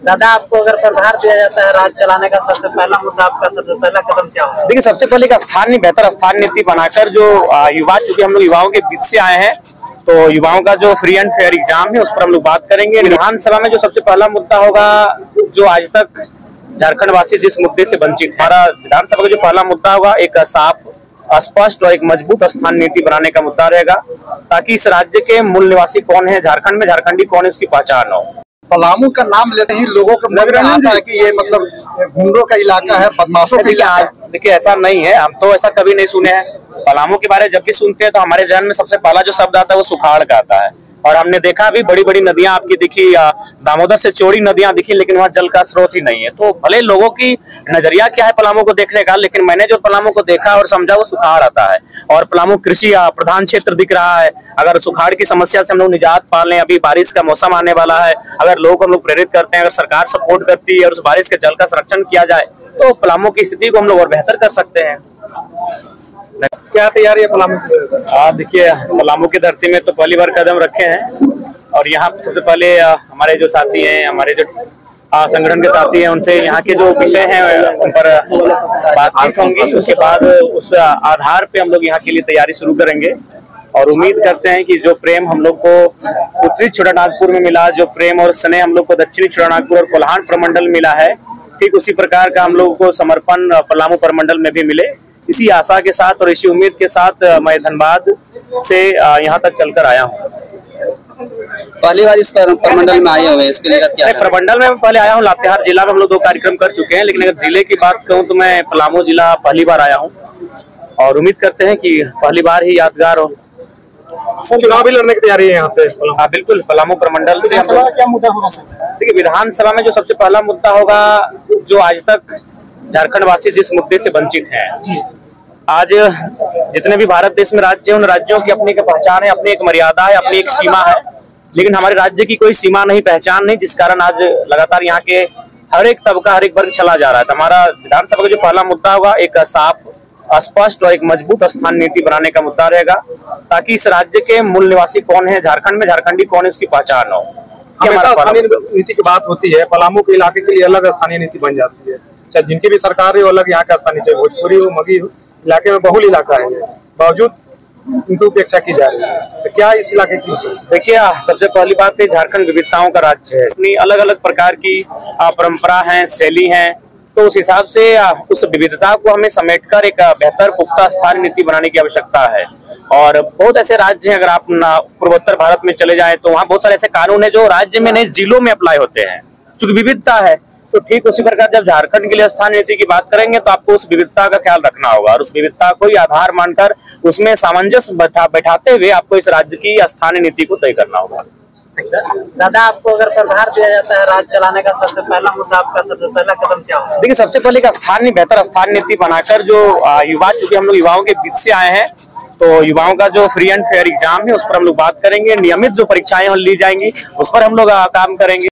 दादा, आपको अगर प्रभार दिया जाता है राज्य चलाने का, सबसे पहला मुद्दा आपका सबसे पहला कदम क्या होगा? देखिए, सबसे पहले एक स्थानीय बेहतर स्थानीय नीति बनाकर जो युवा, चूंकि हम लोग युवाओं के बीच से आए हैं, तो युवाओं का जो फ्री एंड फेयर एग्जाम है उस पर हम लोग बात करेंगे। विधानसभा में जो सबसे पहला मुद्दा होगा, जो आज तक झारखंड वासी जिस मुद्दे से वंचित, हमारा विधानसभा का जो पहला मुद्दा होगा, एक साफ, स्पष्ट और एक मजबूत स्थानीय नीति बनाने का मुद्दा रहेगा, ताकि इस राज्य के मूल निवासी कौन है, झारखंड में झारखंडी कौन है, उसकी पहचान हो। पलामू का नाम लेते ही लोगों को मन में आता है कि ये मतलब गुंडों का इलाका है, बदमाशों का इलाका है। देखिए, ऐसा नहीं है, हम तो ऐसा कभी नहीं सुने हैं। पलामू के बारे में जब भी सुनते हैं तो हमारे जहन में सबसे पहला जो शब्द आता है वो सुखाड़ का आता है। और हमने देखा भी बड़ी बड़ी नदियां आपकी दिखी, दामोदर से चौड़ी नदियां दिखी, लेकिन वहाँ जल का स्रोत ही नहीं है। तो भले लोगों की नजरिया क्या है पलामू को देखने का, लेकिन मैंने जो पलामू को देखा और समझा वो सुखाड़ आता है। और पलामू कृषि प्रधान क्षेत्र दिख रहा है। अगर सुखाड़ की समस्या से हम लोग निजात पा लें, अभी बारिश का मौसम आने वाला है, अगर लोग हम लोग प्रेरित करते हैं, अगर सरकार सपोर्ट करती है और उस बारिश के जल का संरक्षण किया जाए, तो पलामू की स्थिति को हम लोग और बेहतर कर सकते हैं। क्या तैयारी है पलामू की? देखिए, पलामू की धरती में तो पहली बार कदम रखे हैं, और यहाँ सबसे पहले हमारे जो साथी हैं, हमारे जो संगठन के साथी हैं, उनसे यहाँ के जो विषय हैं उन पर बातचीत होंगी। उसके बाद उस आधार पे हम लोग यहाँ के लिए तैयारी शुरू करेंगे, और उम्मीद करते हैं कि जो प्रेम हम लोग को उत्तरी छोटानागपुर में मिला, जो प्रेम और स्नेह हम लोग को दक्षिणी छोटानागपुर और कोल्हान प्रमंडल मिला है, ठीक उसी प्रकार का हम लोग को समर्पण पलामू प्रमंडल में भी मिले। इसी आशा के साथ और इसी उम्मीद के साथ मैं धनबाद से यहाँ तक चलकर आया हूँ। पहली बार इस प्रमंडल में आए हुए, इसके लिए क्या? प्रमंडल में पहले आया हूँ, लातेहार जिला में हम लोग 2 कार्यक्रम कर चुके हैं, लेकिन अगर जिले की बात कहूँ तो मैं पलामू जिला पहली बार आया हूँ, और उम्मीद करते हैं कि पहली बार ही यादगार हो। चुनाव भी लड़ने की तैयारी है यहाँ से? हाँ, बिल्कुल। पलामू प्रमंडल से क्या मुद्दा होगा सर? देखिए, विधानसभा में जो सबसे पहला मुद्दा होगा, जो आज तक झारखंड वासी जिस मुद्दे से वंचित हैं, आज जितने भी भारत देश में राज्य हैं, उन राज्यों की अपनी एक पहचान है, अपनी एक मर्यादा है, अपनी एक सीमा है, लेकिन हमारे राज्य की कोई सीमा नहीं, पहचान नहीं, जिस कारण आज लगातार यहाँ के हर एक तबका, हर एक वर्ग चला जा रहा है। तो हमारा विधानसभा का जो पहला मुद्दा होगा, एक साफ, स्पष्ट और एक मजबूत स्थानीय नीति बनाने का मुद्दा रहेगा, ताकि इस राज्य के मूल निवासी कौन है, झारखंड में झारखंडी कौन है, उसकी पहचान हो। हमेशा स्थानीय नीति की बात होती है, पलामू के इलाके के लिए अलग स्थानीय नीति बन जाती है, चाहे जिनकी भी सरकार है वो अलग यहाँ का स्थानीय, चाहे भोजपुरी हो, मगही हो, इलाके में बहुल इलाका है, बावजूद इनकी उपेक्षा की जा रही है। तो क्या इस इलाके की? देखिए, सबसे पहली बात है, झारखंड विविधताओं का राज्य है, अपनी अलग अलग प्रकार की परंपरा है, शैली है, तो उस हिसाब से उस विविधता को हमें समेटकर एक बेहतर पुख्ता स्थानीय नीति बनाने की आवश्यकता है। और बहुत ऐसे राज्य हैं, अगर आप पूर्वोत्तर भारत में चले जाएं तो वहाँ बहुत सारे ऐसे कानून है जो राज्य में नहीं, जिलों में अप्लाई होते हैं, चूंकि विविधता है। तो ठीक उसी प्रकार जब झारखंड के लिए स्थानीय नीति की बात करेंगे तो आपको उस विविधता का ख्याल रखना होगा, और उस विविधता को ही आधार मानकर उसमें सामंजस्य बैठाते हुए आपको इस राज्य की स्थानीय नीति को तय करना होगा। दादा, आपको अगर प्रभार दिया जाता है राज्य चलाने का, सबसे पहला मुद्दा आपका सबसे पहला कदम क्या होगा? देखिए, सबसे पहले एक स्थानीय बेहतर स्थानीय नीति बनाकर जो युवा, चूंकि हम लोग युवाओं के बीच से आए हैं, तो युवाओं का जो फ्री एंड फेयर एग्जाम है उस पर हम लोग बात करेंगे। नियमित जो परीक्षाएं ली जाएंगी उस पर हम लोग काम करेंगे।